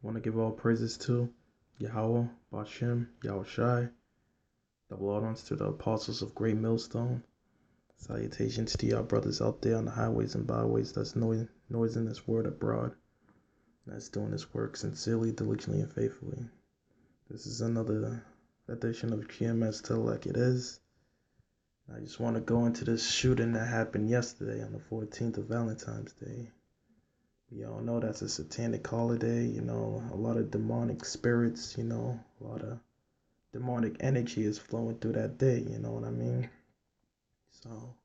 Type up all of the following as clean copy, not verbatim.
Want to give all praises to Yahweh, Bashem, Yahushai. Double honors to the apostles of Great Millstone. Salutations to y'all brothers out there on the highways and byways that's noising this word abroad. That's doing this work sincerely, diligently, and faithfully. This is another edition of GMS Tell Like It Is. I just want to go into this shooting that happened yesterday on the 14th of Valentine's Day. We all know that's a satanic holiday, a lot of demonic spirits, a lot of demonic energy is flowing through that day, you know what I mean? So,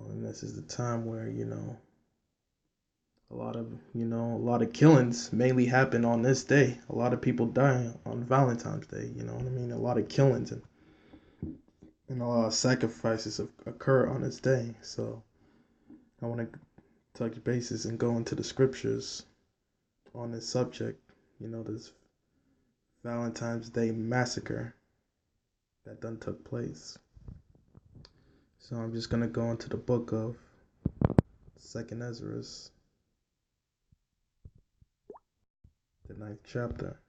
and this is the time where, a lot of killings mainly happen on this day. A lot of people die on Valentine's Day, you know what I mean? A lot of killings and a lot of sacrifices occur on this day. So, I want to touch bases and go into the scriptures on this subject, this Valentine's Day massacre that done took place. So I'm just gonna go into the book of Second Ezra, the 9th chapter.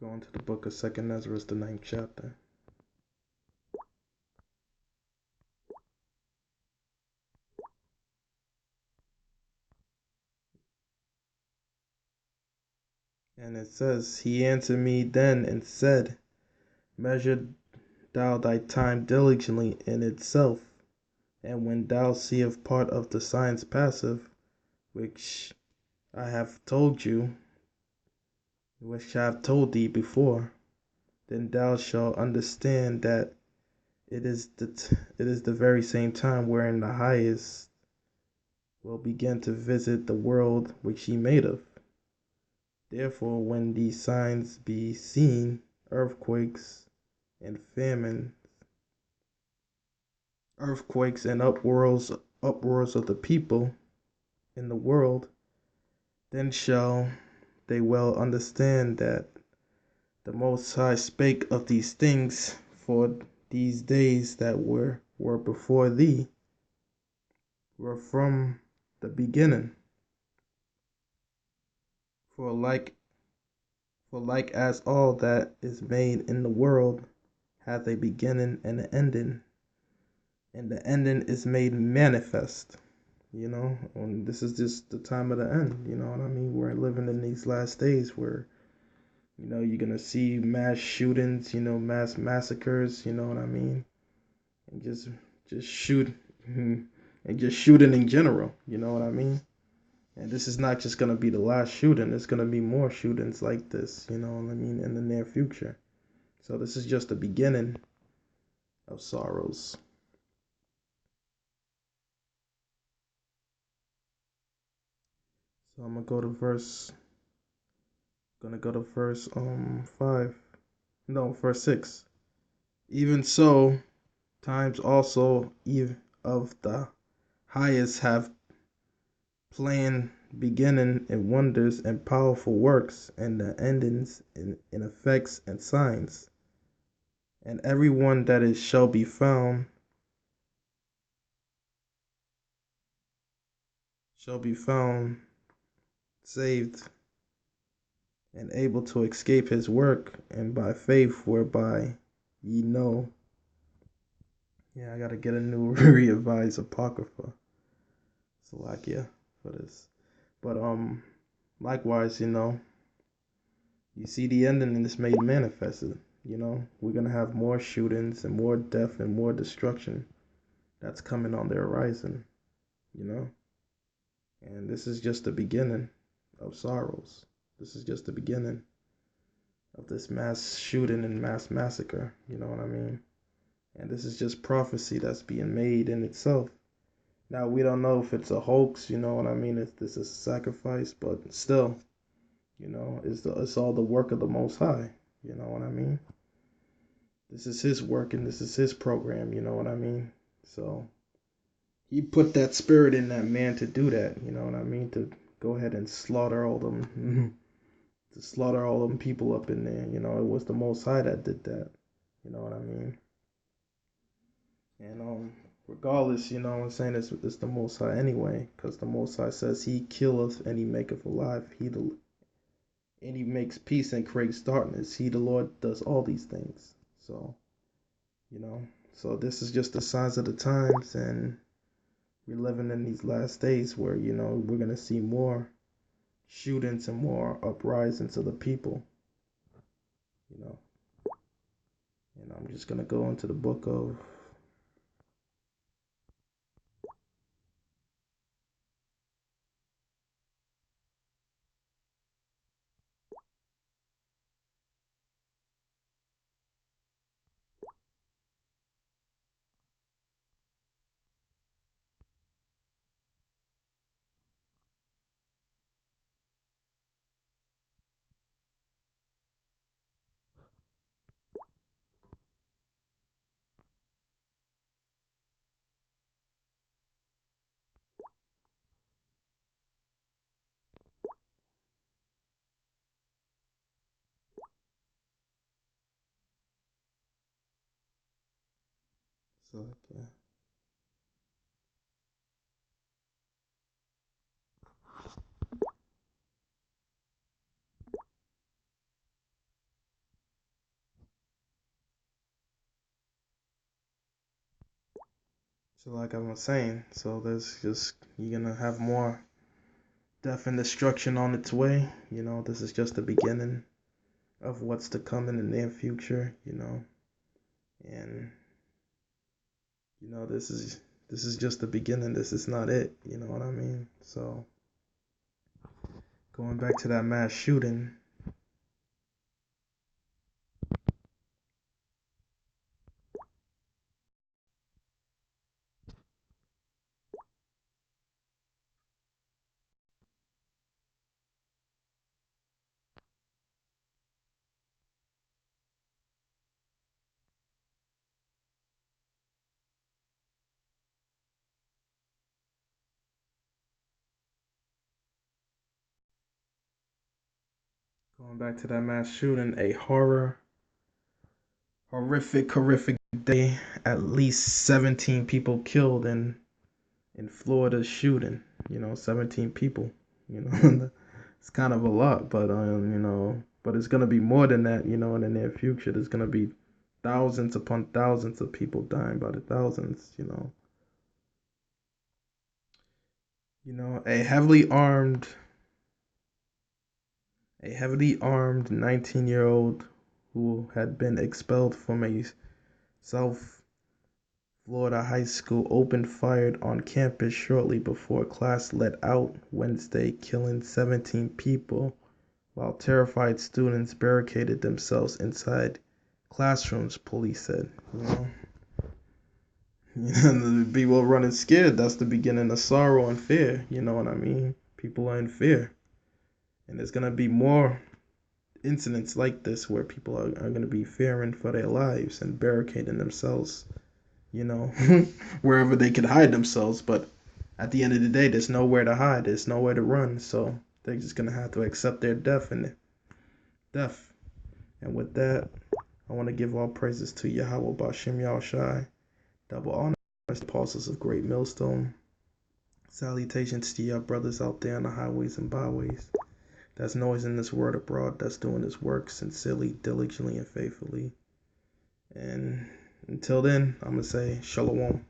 Go into the book of Second Ezra, the 9th chapter. And it says, He answered me then and said, Measure thou thy time diligently in itself, and when thou seest part of the signs passive, which I have told you, which I have told thee before, then thou shalt understand that it is the very same time wherein the highest will begin to visit the world which he made of. Therefore, when these signs be seen, earthquakes and famine, earthquakes and uproars of the people in the world, then shall they well understand that the Most High spake of these things for these days that were before thee were from the beginning. For like as all that is made in the world hath a beginning and an ending, and the ending is made manifest. And this is just the time of the end. You know what I mean? We're living in these last days where, you're gonna see mass shootings, mass massacres. You know what I mean? And just shoot, and just shooting in general. You know what I mean? And this is not just gonna be the last shooting. There's gonna be more shootings like this. You know what I mean? In the near future. So this is just the beginning of sorrows. So I'm gonna go to verse 5. No, verse 6. Even so, times also of the highest have planned beginning in wonders and powerful works, and the endings in effects and signs. And every one that is shall be found saved and able to escape his work, and by faith whereby ye know. Yeah, I gotta get a new revised apocrypha, Salakia, for this. But likewise, you see the ending and it's made manifested. We're gonna have more shootings and more death and more destruction that's coming on the horizon. And this is just the beginning of sorrows. This is just the beginning of this mass shooting and mass massacre. You know what I mean? And this is just prophecy that's being made in itself. Now, we don't know if it's a hoax, you know what I mean? If this is a sacrifice, but still, it's all the work of the Most High. You know what I mean? This is his work and this is his program, you know what I mean? So, he put that spirit in that man to do that, you know what I mean? To go ahead and slaughter all them, to slaughter all them people up in there. It was the Most High that did that. You know what I mean? And regardless, you know what I'm saying, it's the Most High anyway, because the Most High says He killeth and He maketh alive. And He makes peace and creates darkness. He, the Lord, does all these things. So, you know, so this is just the signs of the times, and we're living in these last days where, you know, we're gonna see more shootings and more uprisings of the people. You know, and I'm just gonna go into the book of. So, yeah. So like I was saying, so there's just you're gonna have more death and destruction on its way. You know, this is just the beginning of what's to come in the near future. You know, and you know this is just the beginning. This is not it. You know what I mean? So going back to that mass shooting. Going back to that mass shooting, a horrific day. At least 17 people killed in Florida shooting. You know, 17 people. You know, it's kind of a lot, but you know, but it's gonna be more than that. You know, in the near future, there's gonna be thousands upon thousands of people dying by the thousands. You know, a heavily armed 19-year-old who had been expelled from a South Florida high school opened fire on campus shortly before class let out Wednesday, killing 17 people, while terrified students barricaded themselves inside classrooms, police said. The people running scared. That's the beginning of sorrow and fear. You know what I mean? People are in fear. And there's going to be more incidents like this where people are going to be fearing for their lives and barricading themselves, you know, wherever they could hide themselves. But at the end of the day, there's nowhere to hide. There's nowhere to run. So they're just going to have to accept their death. And with that, I want to give all praises to Yahweh Bashem Yahushai. Double honor to the apostles of Great Millstone. Salutations to your brothers out there on the highways and byways. That's noise in this word abroad. That's doing this work sincerely, diligently, and faithfully. And until then, I'm going to say Shalom.